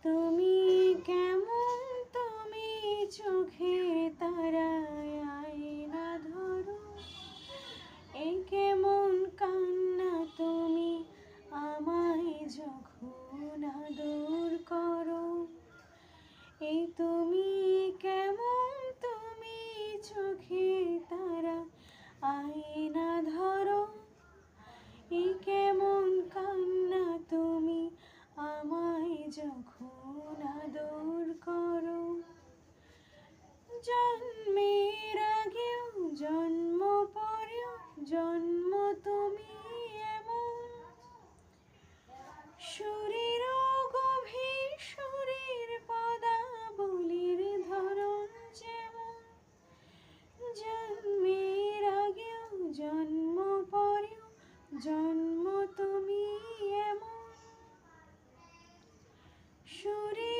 তুমি কেমন, তুমি চোখে তারায় আয়না ধরো, এই কেমন কান্না তুমি আমায় যখন আদর করো। এই তুমি কেমন, তুমি চোখে তারা আয়না ধরো, এই কেমন কান্না তুমি আমায় যখন আদর করো। জন্মের আগেও জন্ম পরেও জন্ম তুমি এমন, সুরের গভীর সুরের পদাবলীর ধরন যেমন। জন্মের আগেও জন্ম পরেও জন্ম তুমি এমন, সুরে